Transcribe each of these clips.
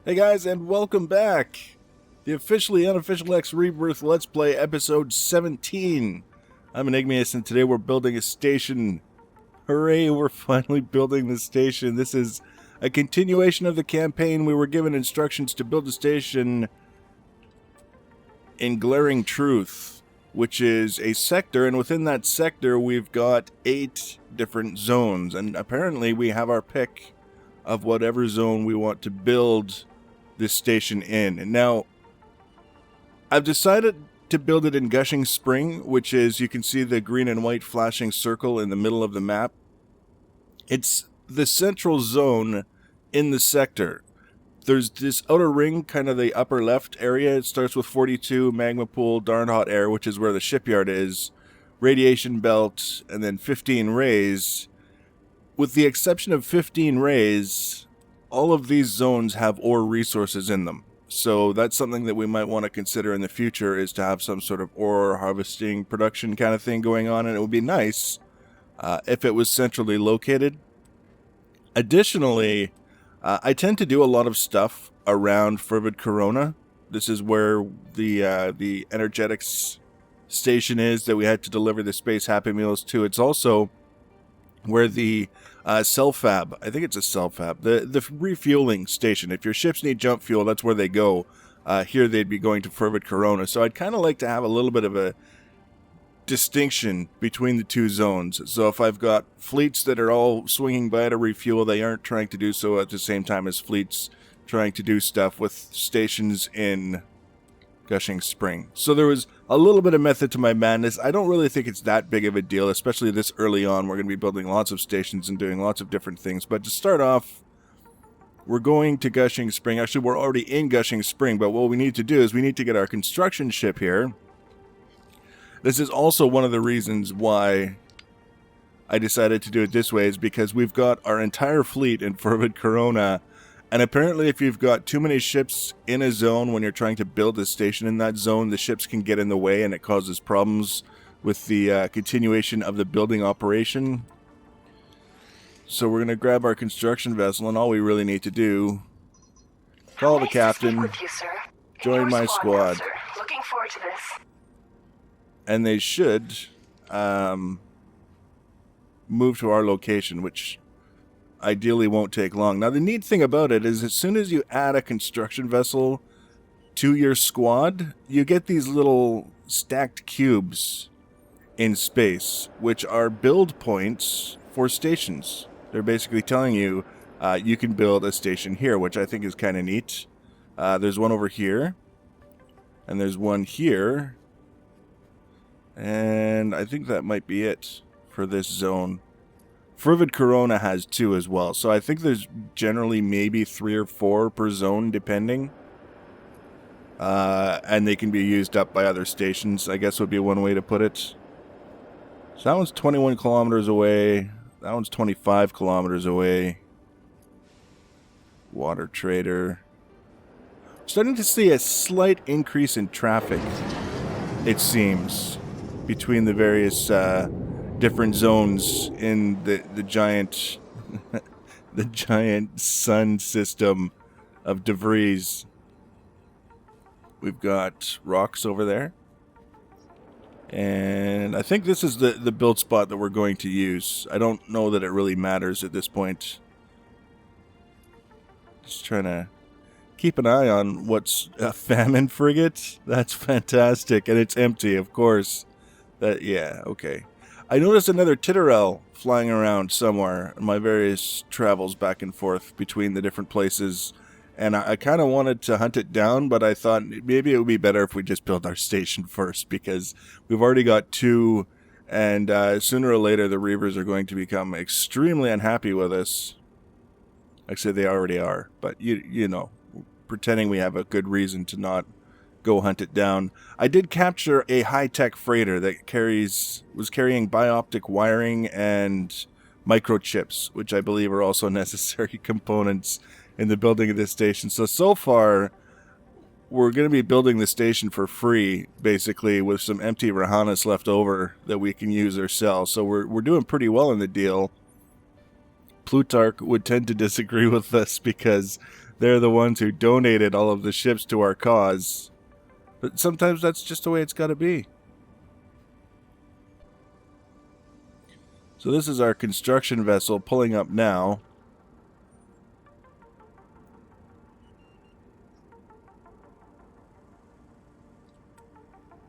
Hey guys, and welcome back! The officially unofficial X Rebirth Let's Play episode 17. I'm Enigmius, and today we're building a station. Hooray, we're finally building the station. This is a continuation of the campaign. We were given instructions to build a station in Glaring Truth, which is a sector, and within that sector we've got 8 different zones, and apparently we have our pick of whatever zone we want to build this station in. And now I've decided to build it in Gushing Spring, which is, you can see the green and white flashing circle in the middle of the map. It's the central zone in the sector. There's this outer ring, kind of the upper left area. It starts with 42, Magma Pool, Darn Hot Air, which is where the shipyard is, Radiation Belt, and then 15 Rays. With the exception of 15 Rays, all of these zones have ore resources in them. So that's something that we might want to consider in the future, is to have some sort of ore harvesting production kind of thing going on, and it would be nice if it was centrally located. Additionally, I tend to do a lot of stuff around Fervid Corona. This is where the energetics station is that we had to deliver the Space Happy Meals to. It's also where the cell fab, I think it's a cell fab, the refueling station. If your ships need jump fuel, that's where they go. Here they'd be going to Fervid Corona. So I'd kind of like to have a little bit of a distinction between the two zones. So if I've got fleets that are all swinging by to refuel, they aren't trying to do so at the same time as fleets trying to do stuff with stations in Gushing Spring. So there was a little bit of method to my madness. I don't really think it's that big of a deal, especially this early on. We're going to be building lots of stations and doing lots of different things. But to start off, we're going to Gushing Spring. Actually, we're already in Gushing Spring, but what we need to do is we need to get our construction ship here. This is also one of the reasons why I decided to do it this way, is because we've got our entire fleet in Fervid Corona. And apparently if you've got too many ships in a zone when you're trying to build a station in that zone, the ships can get in the way and it causes problems with the continuation of the building operation. So we're going to grab our construction vessel, and all we really need to do, call the captain, join my squad. Looking forward to this. And they should move to our location, which ideally won't take long. Now, the neat thing about it is, as soon as you add a construction vessel to your squad, you get these little stacked cubes in space, which are build points for stations. They're basically telling you you can build a station here, which I think is kind of neat. There's one over here, and there's one here, and I think that might be it for this zone. Fervid Corona has 2 as well, so I think there's generally maybe 3 or 4 per zone, depending. And they can be used up by other stations, I guess would be one way to put it. So that one's 21 kilometers away. That one's 25 kilometers away. Water trader. Starting to see a slight increase in traffic, it seems, between the various different zones in the giant the giant sun system of debris. We've got rocks over there, and I think this is the build spot that we're going to use. I don't know that it really matters at this point. Just trying to keep an eye on what's a famine frigate. That's fantastic, and it's empty, of course. Yeah, okay. I noticed another Titterell flying around somewhere in my various travels back and forth between the different places, and I kind of wanted to hunt it down, but I thought maybe it would be better if we just build our station first, because we've already got 2, and sooner or later the Reavers are going to become extremely unhappy with us. Actually, they already are, but you know, pretending we have a good reason to not go hunt it down. I did capture a high-tech freighter that was carrying bioptic wiring and microchips, which I believe are also necessary components in the building of this station. So far, we're going to be building the station for free, basically, with some empty Rahanas left over that we can use or sell. So we're doing pretty well in the deal. Plutarch would tend to disagree with us because They're the ones who donated all of the ships to our cause. But sometimes that's just the way it's got to be. So this is our construction vessel pulling up now.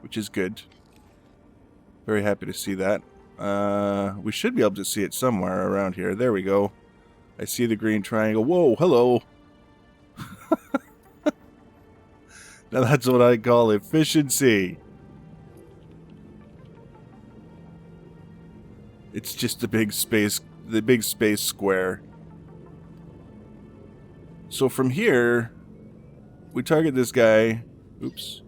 Which is good. Very happy to see that. We should be able to see it somewhere around here. There we go. I see the green triangle. Whoa, hello. Now that's what I call efficiency. It's just the big space square. So from here, we target this guy. Oops.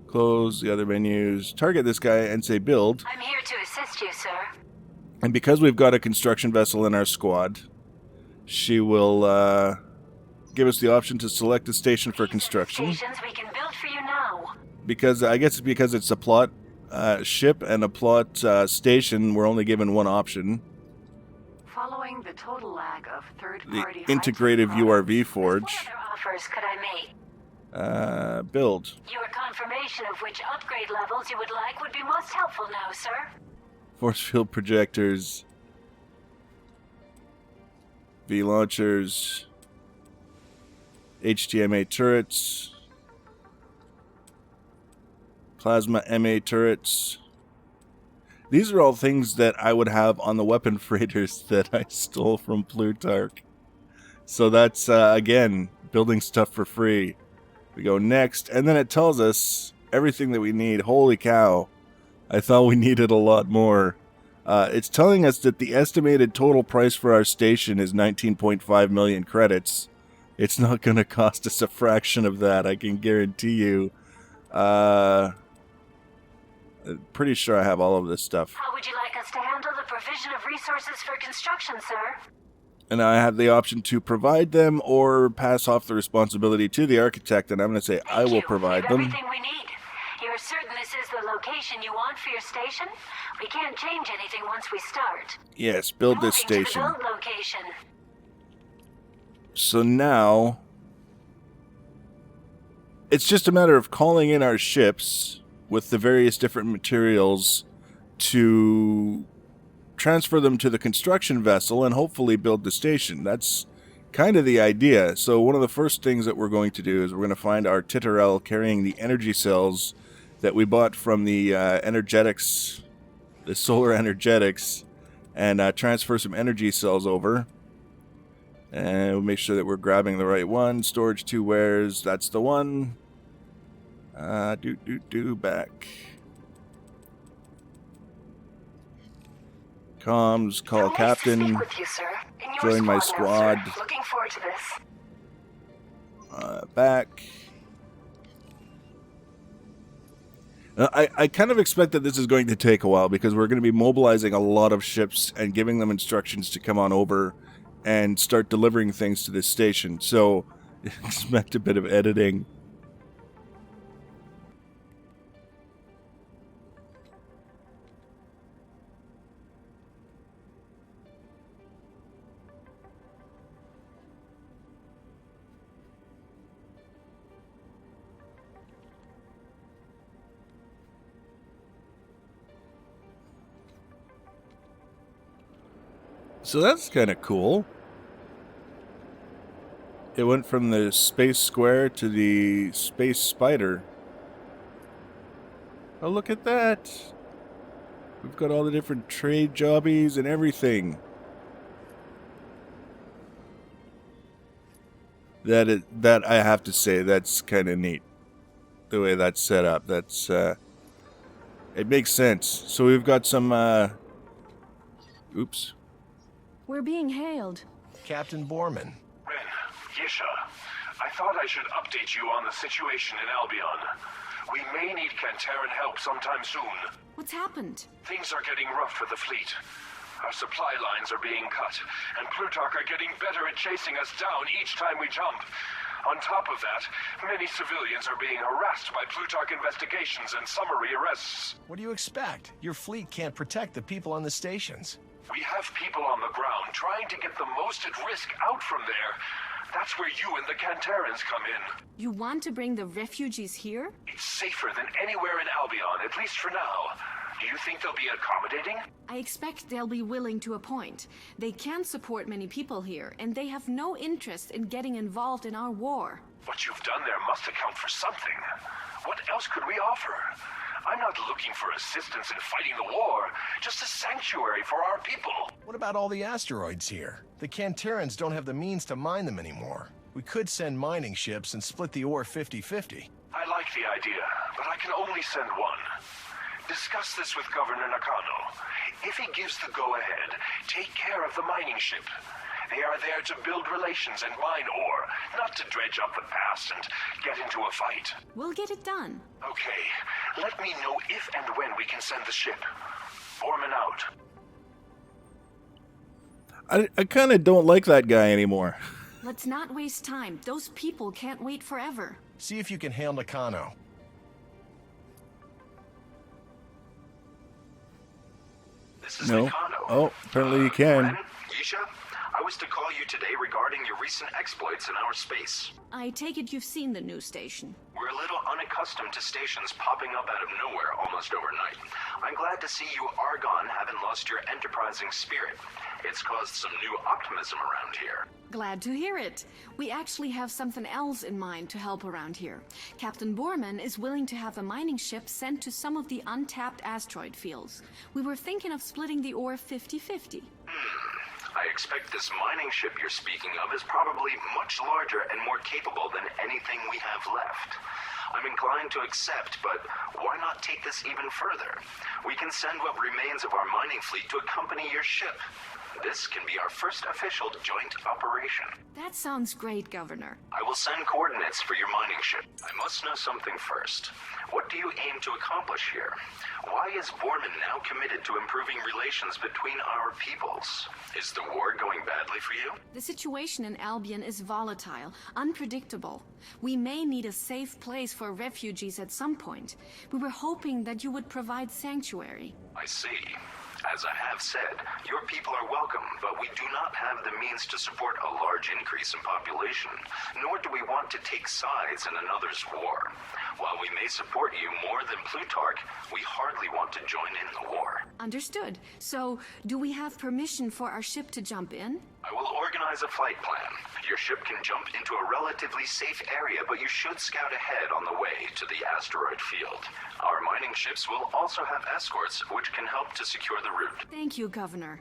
Close the other menus. Target this guy and say build. I'm here to assist you, sir. And because we've got a construction vessel in our squad, she will give us the option to select a station for construction. Stations we can build for you now. Because I guess because it's a plot ship and a plot station, we're only given one option. Following the total lag of third-party The integrative URV forge. What other offers could I make? Build. Your confirmation of which upgrade levels you would like would be most helpful now, sir. Force field projectors. V launchers. HTMA turrets. Plasma MA turrets. These are all things that I would have on the weapon freighters that I stole from Plutarch. So that's, again, building stuff for free. We go next, and then it tells us everything that we need. Holy cow. I thought we needed a lot more. It's telling us that the estimated total price for our station is 19.5 million credits. It's not going to cost us a fraction of that, I can guarantee you. Pretty sure I have all of this stuff. How would you like us to handle the provision of resources for construction, sir? And I have the option to provide them or pass off the responsibility to the architect, and I'm going to say I will provide them. Everything we need. You're certain this is the location you want for your station? We can't change anything once we start. Yes, build this Moving to station. the build location. So now, it's just a matter of calling in our ships with the various different materials to transfer them to the construction vessel and hopefully build the station. That's kind of the idea. So one of the first things that we're going to do is we're going to find our Titterel carrying the energy cells that we bought from the energetics, the solar energetics, and transfer some energy cells over. And we'll make sure that we're grabbing the right one. Storage 2 wares, that's the one. Back. Comms, call captain. With you, sir. Join my squad. Now, looking forward to this. Back. I kind of expect that this is going to take a while because we're going to be mobilizing a lot of ships and giving them instructions to come on over and start delivering things to this station. So expect a bit of editing. So that's kind of cool. It went from the space square to the space spider. Oh, look at that. We've got all the different trade jobbies and everything. That I have to say, that's kind of neat. The way that's set up. That's, it makes sense. So we've got some, oops. We're being hailed. Captain Borman. Ren, Yisha, I thought I should update you on the situation in Albion. We may need Cantaran help sometime soon. What's happened? Things are getting rough for the fleet. Our supply lines are being cut, and Plutarch are getting better at chasing us down each time we jump. On top of that, many civilians are being harassed by Plutarch investigations and summary arrests. What do you expect? Your fleet can't protect the people on the stations. We have people on the ground trying to get the most at risk out from there, That's where you and the Canterans come in. You want to bring the refugees here? It's safer than anywhere in Albion, at least for now. Do you think they'll be accommodating? I expect they'll be willing to a point. They can support many people here, and they have no interest in getting involved in our war. What you've done there must account for something. What else could we offer? I'm not looking for assistance in fighting the war, just a sanctuary for our people. What about all the asteroids here? The Canterans don't have the means to mine them anymore. We could send mining ships and split the ore 50-50. I like the idea, but I can only send one. Discuss this with Governor Nakano. If he gives the go-ahead, take care of the mining ship. They are there to build relations and mine ore, not to dredge up the past and get into a fight. We'll get it done. Okay, let me know if and when we can send the ship. Borman out. I kind of don't like that guy anymore. Let's not waste time. Those people can't wait forever. See if you can hail Nakano. This is No. Nakano. Oh, apparently you can. Ren, Yisha, I was to call you today regarding your recent exploits in our space. I take it you've seen the news station. We're a little unaccustomed to stations popping up out of nowhere almost overnight. I'm glad to see you Argon haven't lost your enterprising spirit. It's caused some new optimism around here. Glad to hear it. We actually have something else in mind to help around here. Captain Borman is willing to have a mining ship sent to some of the untapped asteroid fields. We were thinking of splitting the ore 50-50. I expect this mining ship you're speaking of is probably much larger and more capable than anything we have left. I'm inclined to accept, but why not take this even further? We can send what remains of our mining fleet to accompany your ship. This can be our first official joint operation. That sounds great, Governor. I will send coordinates for your mining ship. I must know something first. What do you aim to accomplish here? Why is Borman now committed to improving relations between our peoples? Is the war going badly for you? The situation in Albion is volatile, unpredictable. We may need a safe place for refugees at some point. We were hoping that you would provide sanctuary. I see. As I have said, your people are welcome, but we do not have the means to support a large increase in population, nor do we want to take sides in another's war. While we may support you more than Plutarch, we hardly want to join in the war. Understood. So, do we have permission for our ship to jump in? I will organize a flight plan. Your ship can jump into a relatively safe area, but you should scout ahead on the way to the asteroid field. Our mining ships will also have escorts, which can help to secure the route. Thank you, Governor.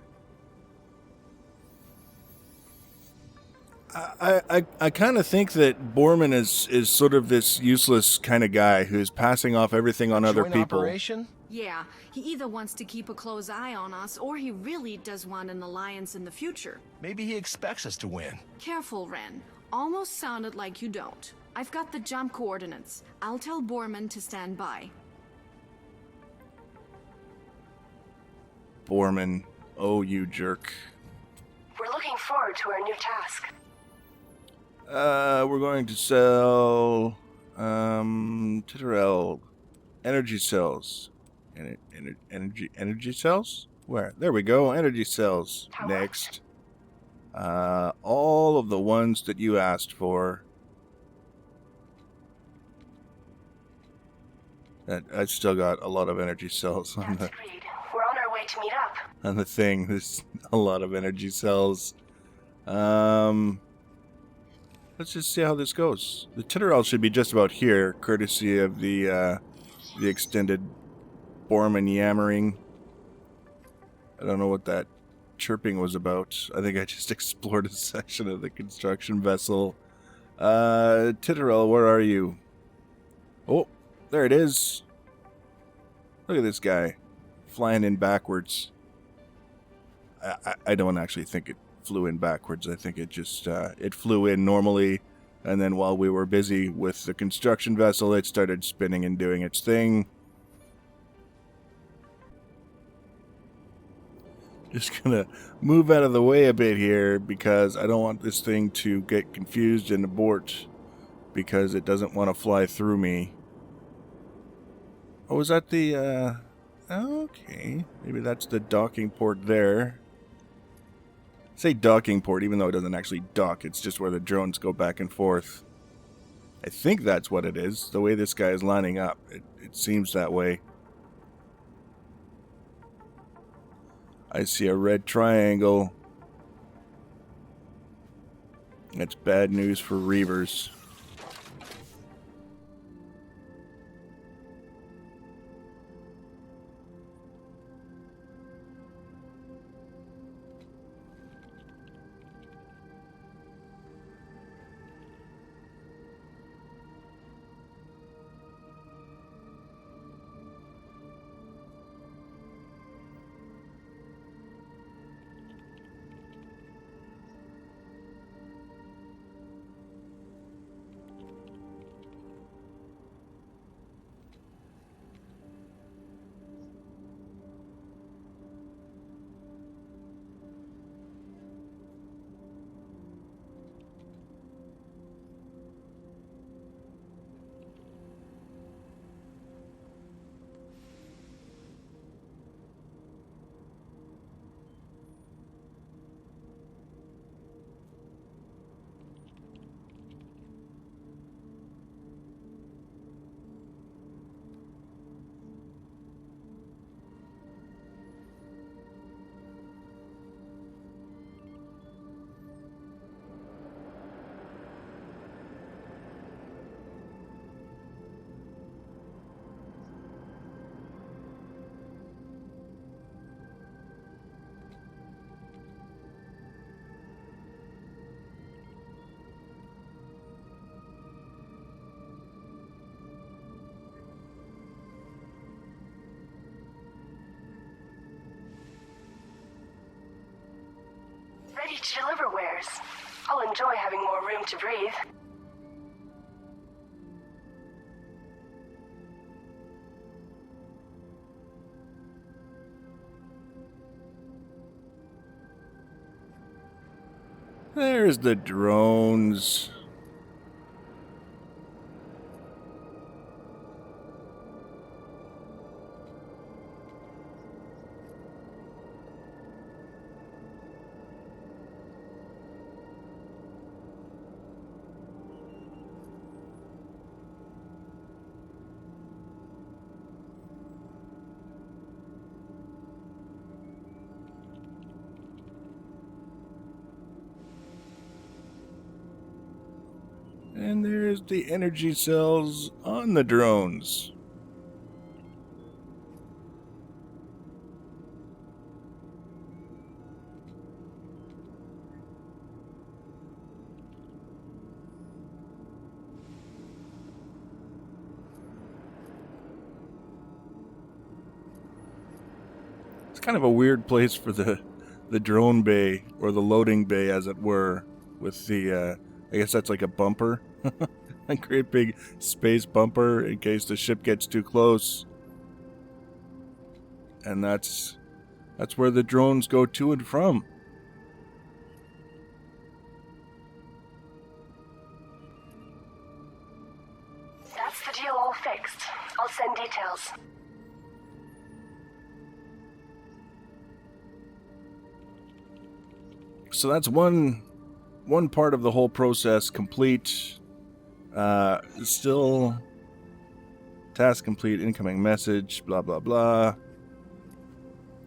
I kind of think that Borman is sort of this useless kind of guy who's passing off everything on other Joint people. operation? Yeah, he either wants to keep a close eye on us, or he really does want an alliance in the future. Maybe he expects us to win. Careful, Ren. Almost sounded like you don't. I've got the jump coordinates. I'll tell Borman to stand by. Borman, oh you jerk. We're looking forward to our new task. We're going to sell Titterell energy cells. Energy cells? Where? There we go. Energy cells. Next. All of the ones that you asked for. I still got a lot of energy cells on That's agreed. We're on our way to meet up. the thing. There's a lot of energy cells. Let's just see how this goes. The Titterell should be just about here, courtesy of the extended Borman yammering. I don't know what that chirping was about. I think I just explored a section of the construction vessel. Titterell, where are you? Oh, there it is. Look at this guy, flying in backwards. I don't actually think it flew in backwards. I think it just, it flew in normally, and then while we were busy with the construction vessel, it started spinning and doing its thing. Just gonna move out of the way a bit here, because I don't want this thing to get confused and abort, because it doesn't want to fly through me. Oh, is that the, okay, maybe that's the docking port there. say docking port, even though it doesn't actually dock. It's just where the drones go back and forth. I think that's what it is. The way this guy is lining up, it seems that way. I see a red triangle. That's bad news for Reavers. Ready to deliver wares. I'll enjoy having more room to breathe. There's the drones. And there's the energy cells on the drones. It's kind of a weird place for the drone bay, or the loading bay as it were, with the I guess that's like a bumper. A great big space bumper in case the ship gets too close. And that's where the drones go to and from. That's the deal all fixed. I'll send details. So that's one part of the whole process complete. Still task complete, incoming message, blah blah blah.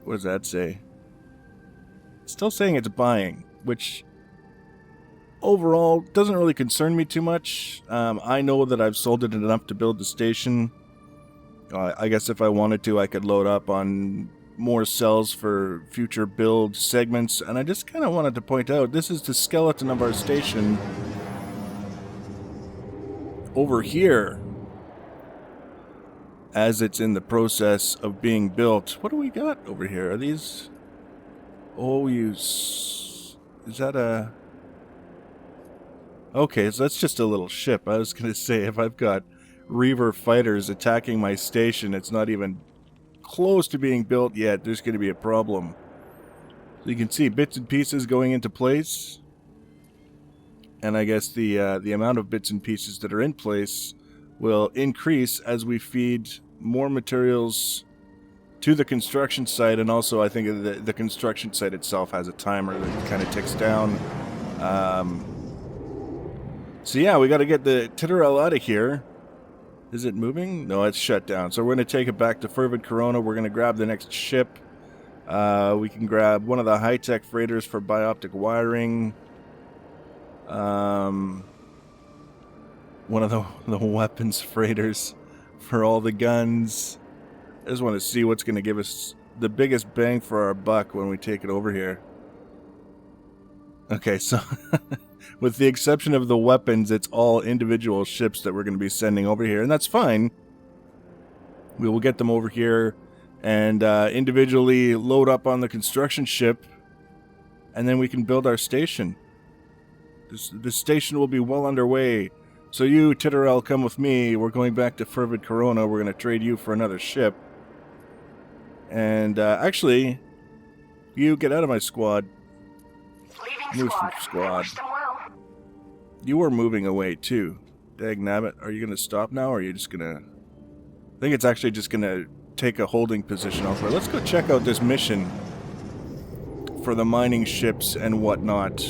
What does that say? It's still saying it's buying, which overall doesn't really concern me too much. I know that I've sold it enough to build the station. I guess if I wanted to, I could load up on more cells for future build segments. And I just kind of wanted to point out, this is the skeleton of our station over here as it's in the process of being built. What do we got over here? Are these... Oh, is that a... Okay, so that's just a little ship. I was going to say, if I've got Reaver fighters attacking my station, it's not even close to being built yet, there's going to be a problem. So you can see bits and pieces going into place. And I guess the amount of bits and pieces that are in place will increase as we feed more materials to the construction site, and also I think the construction site itself has a timer that kind of ticks down. So yeah, we got to get the Titterell out of here. Is it moving? No, it's shut down. So we're going to take it back to Fervid Corona. We're going to grab the next ship. We can grab one of the high-tech freighters for bioptic wiring. One of the weapons freighters for all the guns. I just want to see what's going to give us the biggest bang for our buck when we take it over here. Okay, so with the exception of the weapons, it's all individual ships that we're going to be sending over here, and that's fine. We will get them over here and individually load up on the construction ship, and then we can build our station. This station will be well underway. So you, Titterell, come with me. We're going back to Fervid Corona. We're going to trade you for another ship. And actually, you get out of my squad. Leaving Move from squad. squad. I wish them well. You were moving away too. Dag nabbit. Are you going to stop now, or are you just going to... I think it's actually just going to take a holding position elsewhere. Let's go check out this mission for the mining ships and whatnot.